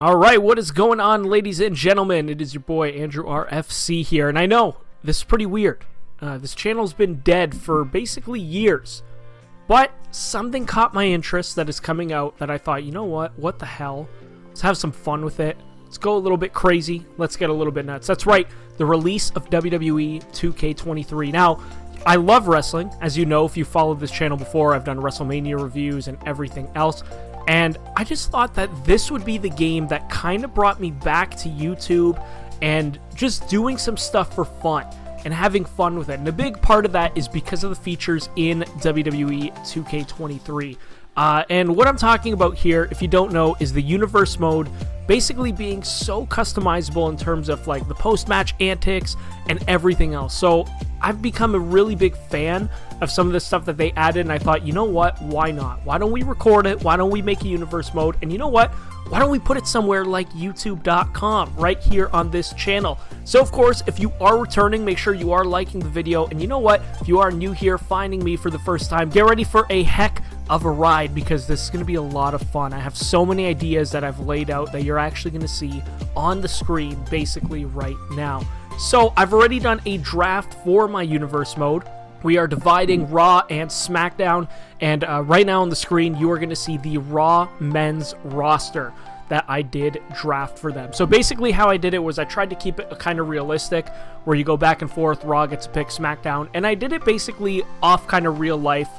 All right, what is going on, ladies and gentlemen? It is your boy Andrew RFC here, and I know this is pretty weird. This channel's been dead for basically years, but something caught my interest that is coming out that I thought, you know what the hell? Let's have some fun with it. Let's go a little bit crazy. Let's get a little bit nuts. That's right, the release of WWE 2K23. Now, I love wrestling. As you know, if you followed this channel before, I've done WrestleMania reviews and everything else. And I just thought that this would be the game that kind of brought me back to YouTube and just doing some stuff for fun and having fun with it. And a big part of that is because of the features in WWE 2K23. And what I'm talking about here, if you don't know, is the universe mode basically being so customizable in terms of like the post-match antics and everything else. So I've become a really big fan of some of the stuff that they added, and I thought, you know what, why not? Why don't we record it? Why don't we make a universe mode? And you know what? Why don't we put it somewhere like youtube.com right here on this channel? So of course, if you are returning, make sure you are liking the video. And you know what? If you are new here, finding me for the first time, get ready for a heck of a ride because this is going to be a lot of fun. I have so many ideas that I've laid out that you're actually going to see on the screen basically right now. So I've already done a draft for my universe mode. We are dividing Raw and Smackdown, and right now on the screen you are going to see the Raw men's roster that I did draft for them. So basically how I did it was I tried to keep it kind of realistic, where you go back and forth, Raw gets to pick Smackdown, and I did it basically off kind of real life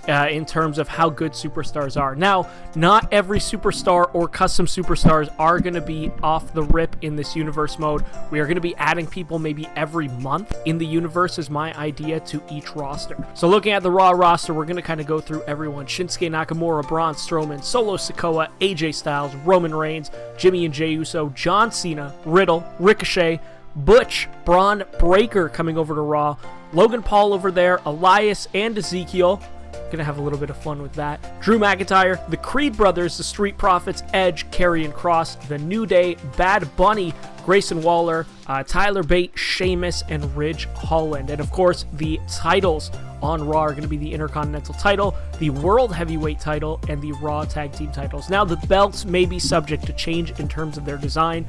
in terms of how good superstars are. Now, not every superstar or custom superstars are going to be off the rip in this universe mode. We are going to be adding people maybe every month in the universe is my idea to each roster. So looking at the Raw roster, we're going to kind of go through everyone. Shinsuke Nakamura, Braun Strowman, Solo Sikoa, AJ Styles, Roman Reigns, Jimmy and Jey Uso, John Cena, Riddle, Ricochet, Butch, Braun Breaker coming over to Raw, Logan Paul over there, Elias and Ezekiel. Gonna have a little bit of fun with that. Drew McIntyre, the Creed Brothers, the Street Profits, Edge, Karrion Kross, the New Day, Bad Bunny, Grayson Waller, Tyler Bate, Sheamus, and Ridge Holland. And of course, the titles on Raw are going to be the Intercontinental title, the World Heavyweight title, and the Raw Tag Team titles. Now, the belts may be subject to change in terms of their design.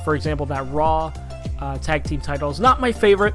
For example, that Raw Tag Team title is not my favorite.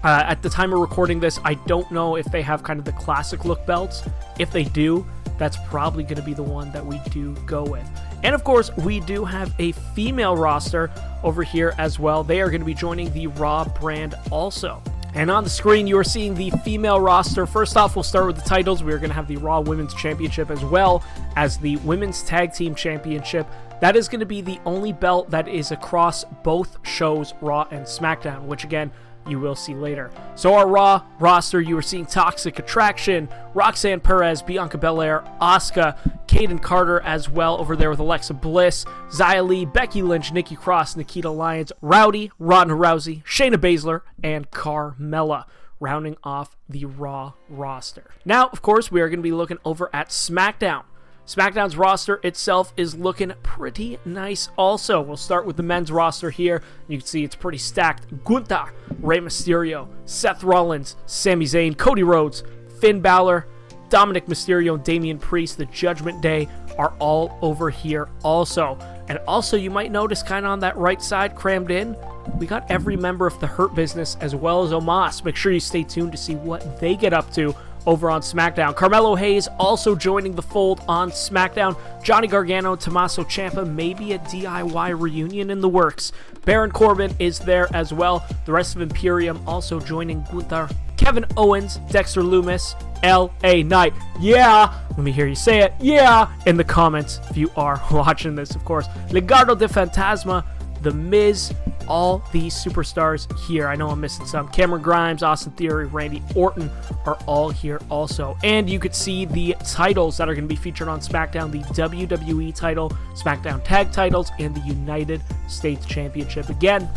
At the time of recording this, I don't know if they have kind of the classic look belts. If they do, that's probably going to be the one that we do go with. And of course, we do have a female roster over here as well. They are going to be joining the Raw brand also. And on the screen, you are seeing the female roster. First off, we'll start with the titles. We are going to have the Raw Women's Championship as well as the Women's Tag Team Championship. That is going to be the only belt that is across both shows, Raw and SmackDown, which again, you will see later. So our Raw roster, you are seeing Toxic Attraction, Roxanne Perez, Bianca Belair, Asuka, Kaden Carter as well over there with Alexa Bliss, Xia Li, Becky Lynch, Nikki Cross, Nikita Lyons, Rowdy, Ronda Rousey, Shayna Baszler, and Carmella, rounding off the Raw roster. Now, of course, we are going to be looking over at SmackDown. SmackDown's roster itself is looking pretty nice also. We'll start with the men's roster here. You can see it's pretty stacked. Gunther, Rey Mysterio, Seth Rollins, Sami Zayn, Cody Rhodes, Finn Balor, Dominic Mysterio, and Damian Priest, the Judgment Day, are all over here also. And also, you might notice kind of on that right side crammed in, we got every member of the Hurt Business as well as Omos. Make sure you stay tuned to see what they get up to over on SmackDown. Carmelo Hayes also joining the fold on SmackDown. Johnny Gargano, Tommaso Ciampa, maybe a DIY reunion in the works. Baron Corbin is there as well. The rest of Imperium also joining Gunther. Kevin Owens, Dexter Lumis, LA Knight. Yeah! Let me hear you say it. Yeah! In the comments if you are watching this, of course. Legado de Fantasma, The Miz, all these superstars here. I know I'm missing some. Cameron Grimes, Austin Theory, Randy Orton are all here also. And you could see the titles that are going to be featured on SmackDown, the WWE title, SmackDown Tag titles, and the United States Championship. Again,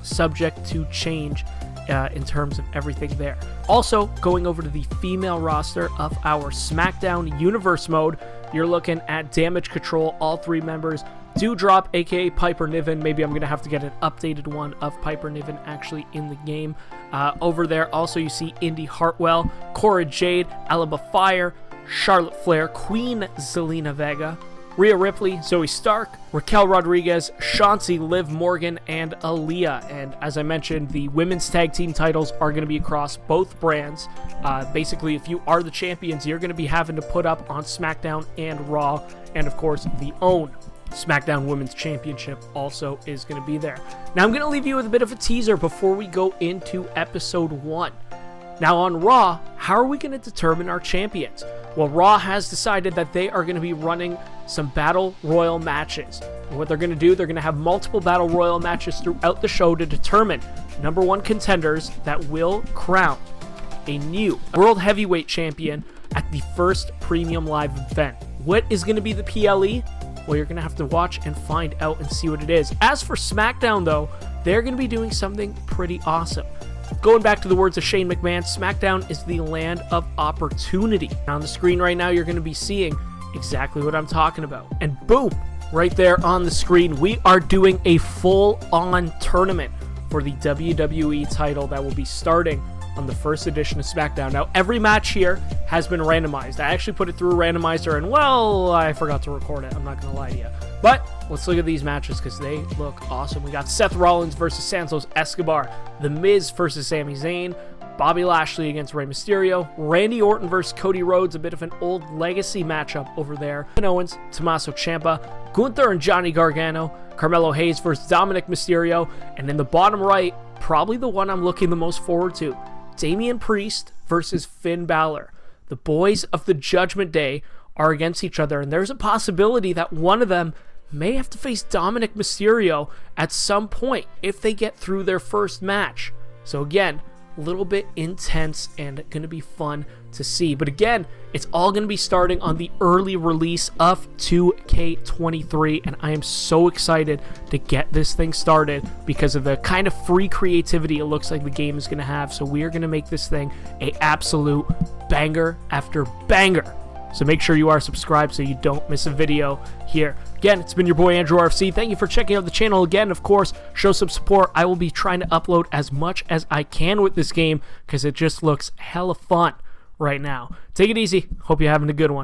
subject to change in terms of everything there. Also, going over to the female roster of our SmackDown Universe mode, you're looking at Damage Control, all three members. Doudrop, aka Piper Niven. Maybe I'm going to have to get an updated one of Piper Niven actually in the game. Over there, also you see Indy Hartwell, Cora Jade, Alaba Fire, Charlotte Flair, Queen Zelina Vega, Rhea Ripley, Zoe Stark, Raquel Rodriguez, Chauncey, Liv Morgan, and Aaliyah. And as I mentioned, the women's tag team titles are going to be across both brands. Basically, if you are the champions, you're going to be having to put up on SmackDown and Raw. And of course, the own SmackDown Women's Championship also is going to be there. Now, I'm going to leave you with a bit of a teaser before we go into episode 1. Now, on Raw, how are we going to determine our champions? Well, Raw has decided that they are going to be running some Battle Royal matches. And what they're going to do, they're going to have multiple Battle Royal matches throughout the show to determine number 1 contenders that will crown a new World Heavyweight Champion at the first Premium Live event. What is going to be the PLE? Well, you're going to have to watch and find out and see what it is. As for SmackDown, though, they're going to be doing something pretty awesome. Going back to the words of Shane McMahon, SmackDown is the land of opportunity. On the screen right now, you're going to be seeing exactly what I'm talking about. And boom, right there on the screen, we are doing a full-on tournament for the WWE title that will be starting on the first edition of SmackDown. Now, every match here has been randomized. I actually put it through a randomizer, and, well, I forgot to record it. I'm not going to lie to you. But let's look at these matches because they look awesome. We got Seth Rollins versus Santos Escobar, The Miz versus Sami Zayn, Bobby Lashley against Rey Mysterio, Randy Orton versus Cody Rhodes, a bit of an old legacy matchup over there, Kevin Owens, Tommaso Ciampa, Gunther and Johnny Gargano, Carmelo Hayes versus Dominic Mysterio, and in the bottom right, probably the one I'm looking the most forward to, Damian Priest versus Finn Balor. The boys of the Judgment Day are against each other, and there's a possibility that one of them may have to face Dominic Mysterio at some point if they get through their first match. So again, a little bit intense and going to be fun to see. But again, it's all going to be starting on the early release of 2K23, and I am so excited to get this thing started because of the kind of free creativity it looks like the game is going to have. So we are going to make this thing a absolute banger after banger. So make sure you are subscribed so you don't miss a video here. Again, it's been your boy Andrew RFC. Thank you for checking out the channel again. Of course, show some support. I will be trying to upload as much as I can with this game because it just looks hella fun right now. Take it easy. Hope you're having a good one.